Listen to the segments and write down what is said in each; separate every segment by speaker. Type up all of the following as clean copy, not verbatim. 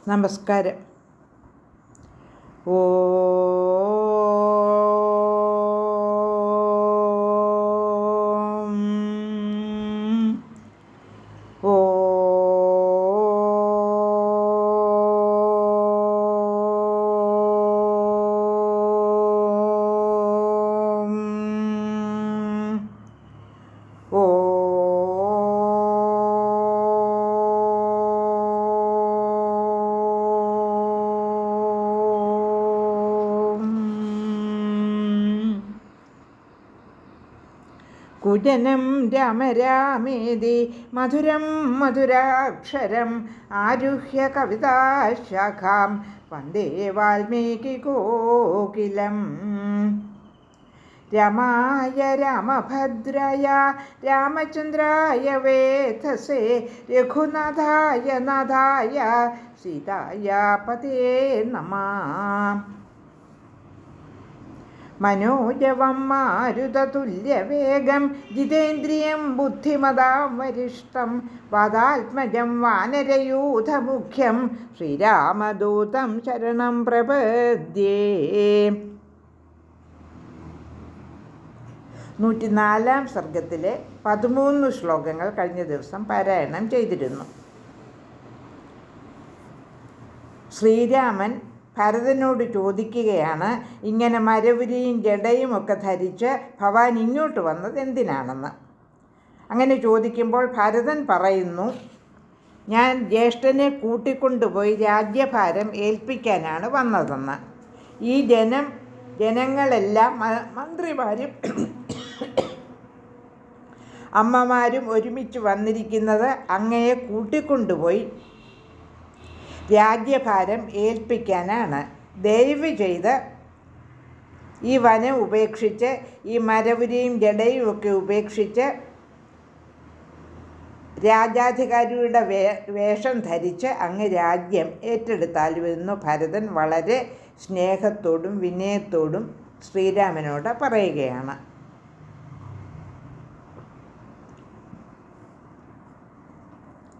Speaker 1: നമസ്കാരം. ഓ ഓ കുജനം രാമ രാമേതി മധുരം മധുരാക്ഷരം ആരുഹ്യ കവിതാശാഖാം വന്ദേ വാൽമീകികോകിലം. രമായ രാമഭദ്രായ രാമചന്ദ്രായ വേധസേ രഘുനാഥായ നാഥായ സീതായ പതേ നമഃ. മനോജവം മാരുതതുല്യവേഗം ജിതേന്ദ്രിയം ബുദ്ധിമതാം വരിഷ്ഠം വാതാത്മജം വാനരയൂഥമുഖ്യം ശ്രീരാമദൂതം ശരണം പ്രപദ്യേ. 104 സർഗത്തിലെ 13 ശ്ലോകങ്ങൾ കഴിഞ്ഞ ദിവസം പാരായണം ചെയ്തിരുന്നു. ശ്രീരാമൻ ഭരതനോട് ചോദിക്കുകയാണ്, ഇങ്ങനെ മരവുരിയും ജടയും ഒക്കെ ധരിച്ച് ഭവാൻ ഇങ്ങോട്ട് വന്നത് എന്തിനാണെന്ന്. അങ്ങനെ ചോദിക്കുമ്പോൾ ഭരതൻ പറയുന്നു, ഞാൻ ജ്യേഷ്ഠനെ കൂട്ടിക്കൊണ്ടുപോയി രാജ്യഭാരം ഏൽപ്പിക്കാനാണ് വന്നതെന്ന്. ഈ ജനങ്ങളെല്ലാം മന്ത്രിമാരും അമ്മമാരും ഒരുമിച്ച് വന്നിരിക്കുന്നത് അങ്ങയെ കൂട്ടിക്കൊണ്ടുപോയി രാജ്യഭാരം ഏൽപ്പിക്കാനാണ്. ദയവ് ചെയ്ത് ഈ വനം ഉപേക്ഷിച്ച്, ഈ മരവുരിയും ജടയും ഒക്കെ ഉപേക്ഷിച്ച് രാജാധികാരിയുടെ വേഷം ധരിച്ച് അങ്ങ് രാജ്യം ഏറ്റെടുത്താലുമെന്ന് ഭരതൻ വളരെ സ്നേഹത്തോടും വിനയത്തോടും ശ്രീരാമനോട് പറയുകയാണ്.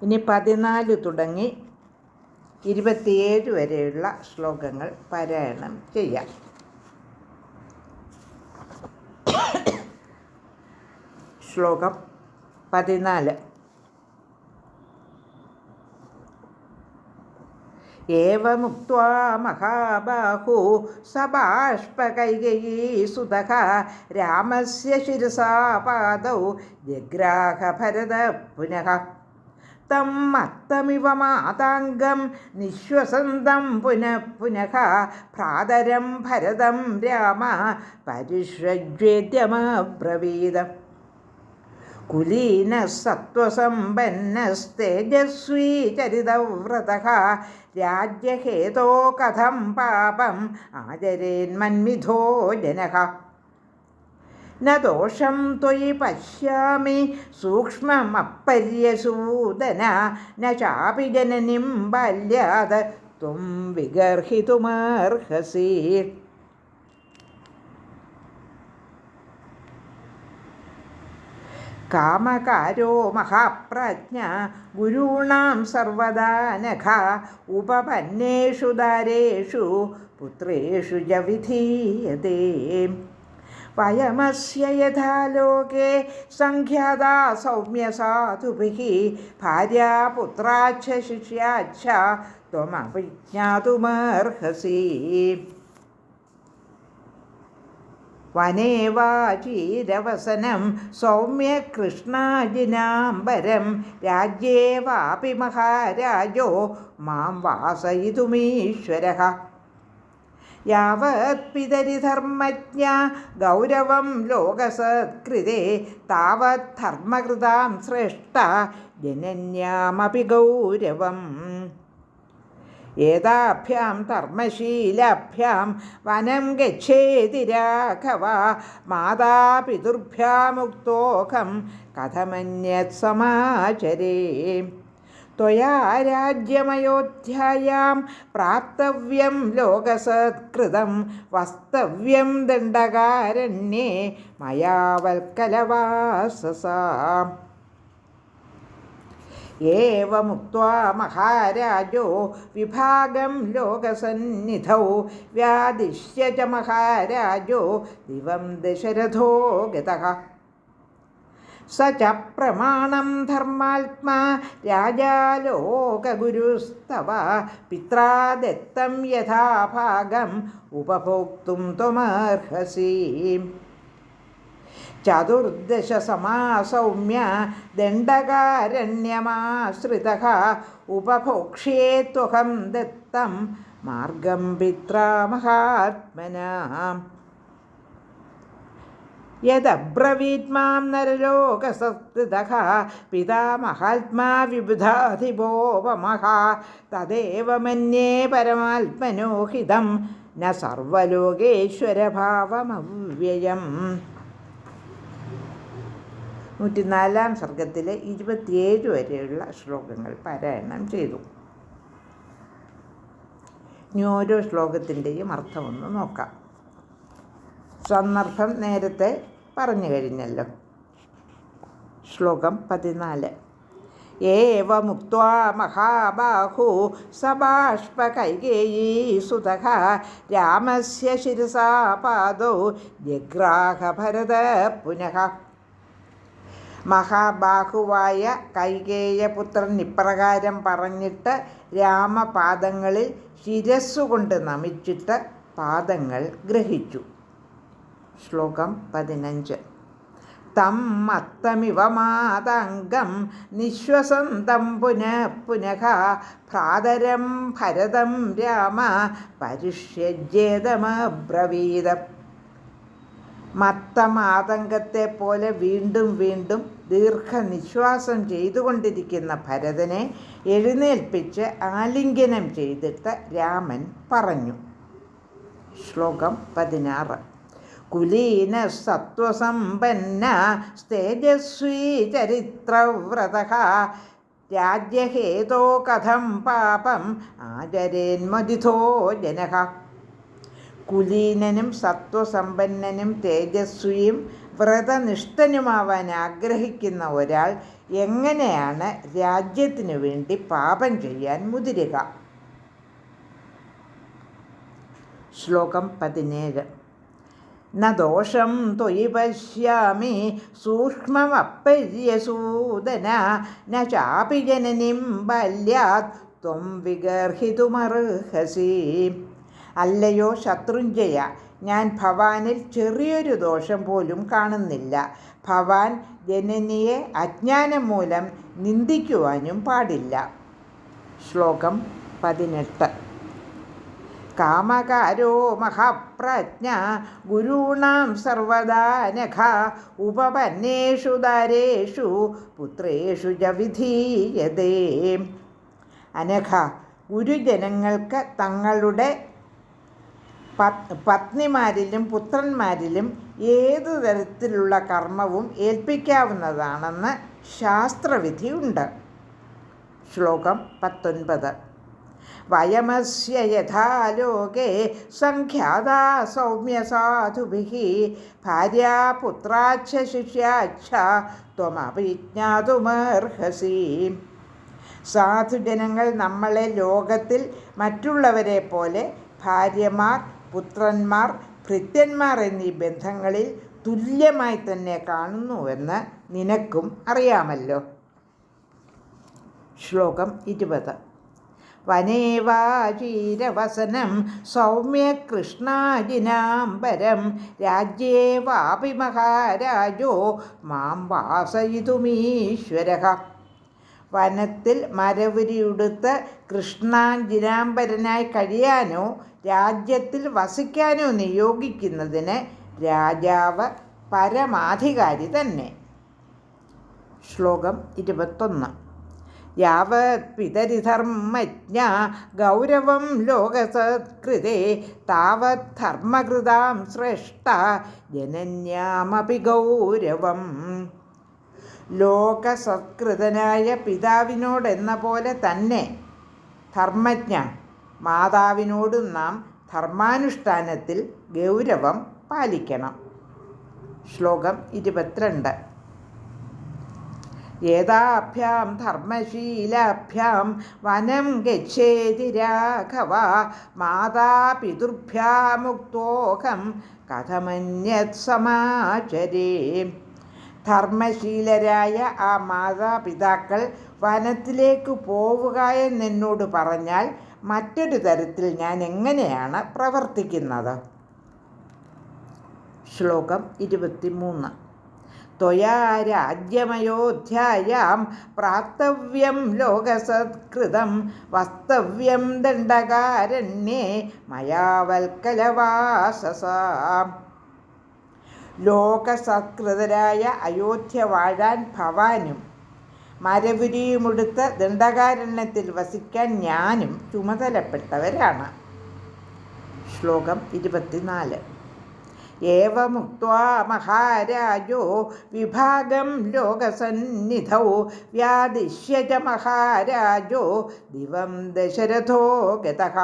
Speaker 1: ഇനി 14 തുടങ്ങി 27 വരെയുള്ള ശ്ലോകങ്ങൾ പാരായണം ചെയ്യാം. ശ്ലോകം 14. ഏവമുക്ത്വാ മഹാബാഹോ സബാഷ്പകൈകയീസുതഃ രാമസ്യ ശിരസാ പാദൗ ജഗ്രാഹ ഭരതഃ പുനഃ. തം മത്തമിവ മാതാംഗം നിശ്വസന്തം പുനഃ പുനഃ ഭ്രാതരം ഭരതം രാമ പരിഷ്വജ്വേദ്യമബ്രവീത്. കുലീനഃ സത്വസമ്പന്നസ്തേജസ്വീ ചരിതവ്രതഃ രാജ്യഹേതോ കഥം പാപം ആചരേന്മന്മിഥോ ജനഃ. ന ദോഷം ത്വയി പശ്യാമി സൂക്ഷ്മമപ്പര്യസൂദന ന ചാപി ജനനിം ബാല്യാത് ത്വം വിഗർഹിതുമർഹസി. കാമകാരോ മഹാപ്രജ്ഞ ഗുരുണാം സർവദാ നഖ ഉപപന്നേഷു ദാരേഷു പുത്രേഷു ച വിധീയതേ. വയമസ്യ യഥാ ലോകേ സംഖ്യാതാ സൗമ്യസാധുഭിः ഭാര്യാപുത്രാച്ഛ ശിഷ്യാച്ഛ ത്വമഭിജ്ഞാതുമർഹസി. വനേ വാചീരവസനം സൗമ്യകൃഷ്ണാജിനാംബരം രാജ്യേ വാപി മഹാരാജോ മാം വാസയിതുമീശ്വരഃ. യാവത് പിതരി ധർമ്മജ്ഞ ഗൗരവം ലോകസത്കൃതേ താവത് ധർമ്മകൃതാം ശ്രേഷ്ഠ ജനന്യാമപി ഗൗരവം. ഏതാഭ്യാം ധർമ്മശീലാഭ്യാം വനം ഗച്ഛേതി രാഘവ മാതാപിതൃഭ്യാമുക്തോഹം കഥമന്യത് സമാചരേ. ത്വയാ രാജ്യമയോധ്യായാം പ്രാപ്തവ്യം ലോകസത്കൃതം വസ്തവ്യം ദണ്ഡകാരണ്യേ മയാ വൽക്കലവാസസാ. ഏവമുക്ത്വാ മഹാരാജോ വിഭാഗം ലോകസന്നിധൗ വ്യാദിശ്യ ച മഹാരാജോ ദിവം ദശരഥോ ഗതഃ. സ ച പ്രമാണം ധർമാത്മാ രാജാ ലോകഗുരുസ്തവ പിത്രാ ദത്തം യഥാഭാഗം ഉപഭോക്തും ത്വമർഹസി. ചതുർദശ സമാസൗമ്യ ദണ്ഡകാരണ്യമാശ്രിതഃ ഉപഭോക്ഷ്യേ ത്വഹം ദത്തം മാർഗം പിത്രാ മഹാത്മനാം. യദബ്രവീത് മാം നരലോകസത്കൃതഃ പിതാ മഹാത്മാ വിബുധാധിഭോപമഃ തദേവ മന്യേ പരമാത്മനോ ഹിതം ന സർവലോകേശ്വരഭാവമവ്യയം. 104-ാം സർഗത്തിലെ 27 വരെയുള്ള ശ്ലോകങ്ങൾ പാരായണം ചെയ്തു. ഇനി ഓരോ ശ്ലോകത്തിൻ്റെയും അർത്ഥമൊന്ന് നോക്കാം. സന്ദർഭം നേരത്തെ പറഞ്ഞു കഴിഞ്ഞല്ലോ. ശ്ലോകം 14. ഏവമുക്ത്വാ മഹാബാഹു സബാഷ്പകൈകേയീസുതഃ രാമസ്യ ശിരസാ പാദൗ ജഗ്രാഹ ഭരതഃ പുനഃ. മഹാബാഹുവായ കൈകേയപുത്രൻ ഇപ്രകാരം പറഞ്ഞിട്ട് രാമപാദങ്ങളിൽ ശിരസ്സുകൊണ്ട് നമിച്ചിട്ട് പാദങ്ങൾ ഗ്രഹിച്ചു. ശ്ലോകം 15. തം മത്തമിവ മാതംഗം നിശ്വസന്തം പുനഃ പുനഃ ഭ്രാതരം ഭരതം രാമ പരിഷ്യജ്യേതമബ്രവീത്. മത്തമാതങ്കത്തെ പോലെ വീണ്ടും വീണ്ടും ദീർഘനിശ്വാസം ചെയ്തുകൊണ്ടിരിക്കുന്ന ഭരതനെ എഴുന്നേൽപ്പിച്ച് ആലിംഗനം ചെയ്തിട്ട് രാമൻ പറഞ്ഞു. ശ്ലോകം 16. കുലീന സത്വസമ്പന്ന തേജസ്വീ ചരിത്രവ്രതഃ രാജ്യഹേതോ കഥം പാപം ആചരേന്മതിഥോ ജനഃ. കുലീനനും സത്വസമ്പന്നനും തേജസ്വിയും വ്രതനിഷ്ഠനുമാവാൻ ആഗ്രഹിക്കുന്ന ഒരാൾ എങ്ങനെയാണ് രാജ്യത്തിനു വേണ്ടി പാപം ചെയ്യാൻ മുതിരുക? ശ്ലോകം 17. ന ദോഷം ത്വയി പശ്യാമി സൂക്ഷ്മമപ്പര്യസൂദന ന ചാപി ജനനിം ബാല്യാത് ത്വം വിഗർഹിതുമർഹസി. അല്ലയോ ശത്രുഞ്ജയ, ഞാൻ ഭവാനിൽ ചെറിയൊരു ദോഷം പോലും കാണുന്നില്ല. ഭവാൻ ജനനിയെ അജ്ഞാനം മൂലം നിന്ദിക്കുവാനും പാടില്ല. ശ്ലോകം 18. കാമകാരോ മഹാപ്രജ്ഞ ഗുരുണാം സർവദാ നഖ ഉപപന്നേഷു ദാരേഷു പുത്രേഷു ച വിധീയതേ. അനഘ, ഗുരുജനങ്ങൾക്ക് തങ്ങളുടെ പത്നിമാരിലും പുത്രന്മാരിലും ഏതു തരത്തിലുള്ള കർമ്മവും ഏൽപ്പിക്കാവുന്നതാണെന്ന് ശാസ്ത്രവിധിയുണ്ട്. ശ്ലോകം 19. വയമസ്യ യഥാ ലോകേ സംഖ്യാതാ സൗമ്യസാധുഭിഃ ഭാര്യാപുത്രാച്ഛ ശിഷ്യാച്ഛ ത്വമപി ജ്ഞാതുമർഹസി. സാധുജനങ്ങൾ നമ്മളെ ലോകത്തിൽ മറ്റുള്ളവരെ പോലെ ഭാര്യമാർ, പുത്രന്മാർ, ഭൃത്യന്മാർ എന്നീ ബന്ധങ്ങളിൽ തുല്യമായി തന്നെ കാണുന്നുവെന്ന് നിനക്കും അറിയാമല്ലോ. ശ്ലോകം 20. വനേവാചീരവസനം സൗമ്യകൃഷ്ണാജിനാംബരം രാജ്യേ വാപി മഹാരാജോ മാം വാസയിതുമീശ്വരഃ. വനത്തിൽ മരവുരിയുടുത്ത് കൃഷ്ണാജിനാംബരനായി കഴിയാനോ രാജ്യത്തിൽ വസിക്കാനോ നിയോഗിക്കുന്നതിന് രാജാവ് പരമാധികാരി തന്നെ. ശ്ലോകം 21. യാവത് പിതരിധർമ്മജ്ഞ ഗൗരവം ലോകസത്കൃതേ താവത് ധർമ്മകൃതാം ശ്രേഷ്ഠ ജനന്യാമപി ഗൗരവം. ലോകസത്കൃതനായ പിതാവിനോടെന്ന പോലെ തന്നെ ധർമ്മജ്ഞ മാതാവിനോടും നാം ധർമാനുഷ്ഠാനത്തിൽ ഗൗരവം പാലിക്കണം. ശ്ലോകം 22. ഏതാഭ്യാം ധർമ്മശീലാഭ്യാം വനം ഗച്ഛേതി രാഘവ മാതാപിതൃഭ്യാമുക്തോഹം കഥമന്യത് സമാചരേ. ധർമ്മശീലരായ ആ മാതാപിതാക്കൾ വനത്തിലേക്ക് പോവുക എന്നെന്നോട് പറഞ്ഞാൽ മറ്റൊരു തരത്തിൽ ഞാൻ എങ്ങനെയാണ് പ്രവർത്തിക്കുന്നത്? ശ്ലോകം 23. ത്വയാ രാജ്യമയോധ്യായാം പ്രാപ്തവ്യം ലോകസത്കൃതം വസ്തവ്യം ദണ്ഡകാരണ്യേ മയാ വൽക്കലവാസസാം. ലോകസത്കൃതരായ അയോധ്യ വാഴാൻ ഭവാനും മരവുരിയുമെടുത്ത് ദണ്ഡകാരണ്യത്തിൽ വസിക്കാൻ ഞാനും ചുമതലപ്പെട്ടവരാണ്. ശ്ലോകം 24. ഏവമുക്ത്വാ മഹാരാജോ വിഭാഗം ലോകസന്നിധൗ വ്യാദിശ്യ ച മഹാരാജോ ദിവം ദശരഥോ ഗതഃ.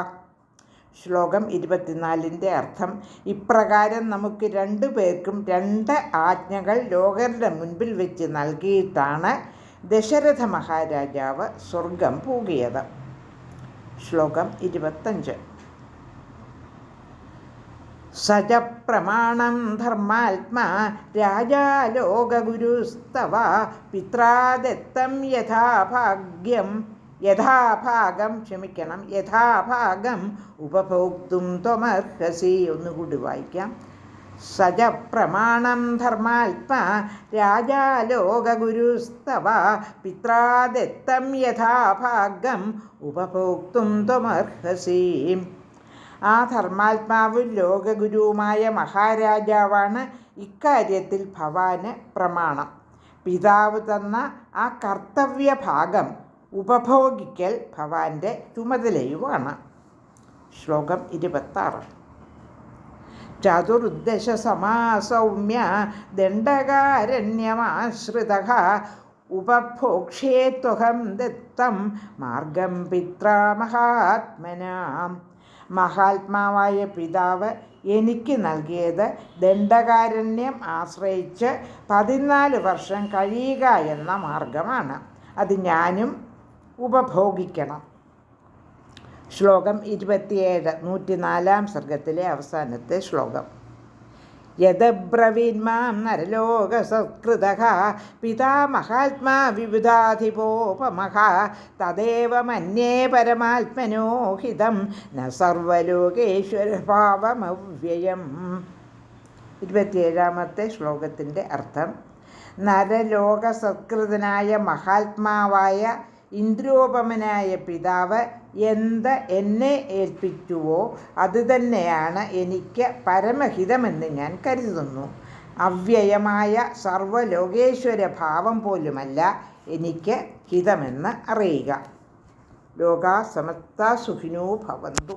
Speaker 1: ശ്ലോകം 24ൻ്റെ അർത്ഥം: ഇപ്രകാരം നമുക്ക് രണ്ടു പേർക്കും 2 ആജ്ഞകൾ ലോകരുടെ മുൻപിൽ വെച്ച് നൽകിയിട്ടാണ് ദശരഥ മഹാരാജാവ് സ്വർഗം പൂകിയത്. ശ്ലോകം 25. സജ പ്രമാണം ധർമാത്മാ രാജാ ലോകഗുരുസ്തവ പിത്രാ ദത്തം യഥാഭാഗം ഉപഭോക്തും ത്വമർഹസി. ഒന്നുകൂടി വായിക്കാം. സജ പ്രമാണം ധർമാത്മാ രാജാ ലോകഗുരുസ്തവ പിത്രാ ദത്തം യഥാഭാഗം ഉപഭോക്തും ത്വമർഹസി. ആ ധർമാത്മാവും ലോകഗുരുവുമായ മഹാരാജാവാണ് ഇക്കാര്യത്തിൽ ഭവാന് പ്രമാണം. പിതാവ് തന്ന ആ കർത്തവ്യഭാഗം ഉപഭോഗിക്കൽ ഭവാന്റെ ചുമതലയുമാണ്. ശ്ലോകം 26. ചതുർദശ സമാസൗമ്യ ദണ്ഡകാരണ്യമാശ്രിതഃ ഉപഭോക്ഷ്യേത്വഹം ദത്തം മാർഗം പിത്രാ മഹാത്മനാം. മഹാത്മാവായ പിതാവ് എനിക്ക് നൽകിയത് ദണ്ഡകാരണ്യം ആശ്രയിച്ച് 14 വർഷം കഴിയുക എന്ന മാർഗമാണ്. അത് ഞാനും ഉപഭോഗിക്കണം. ശ്ലോകം 27, 104 സർഗത്തിലെ അവസാനത്തെ ശ്ലോകം. യദബ്രവീന്മാം നരലോകസത്കൃതഃ പിതാ മഹാത്മാ വിബുധാധിപോപമഃ തദേവ മന്യേ പരമാത്മനോ ഹിതം ന സർവലോകേശ്വരഭാവമവ്യയം. 27ാമത്തെ ശ്ലോകത്തിൻ്റെ അർത്ഥം: നരലോകസത്കൃതനായ മഹാത്മാവായ ഇന്ദ്രോപമനായ പിതാവ് എന്ത് എന്നെ ഏൽപ്പിച്ചുവോ അതുതന്നെയാണ് എനിക്ക് പരമഹിതമെന്ന് ഞാൻ കരുതുന്നു. അവ്യയമായ സർവലോകേശ്വര ഭാവം പോലുമല്ല എനിക്ക് ഹിതമെന്ന് അറിയുക. ലോകാ സമസ്താ സുഖിനോ ഭവന്തു.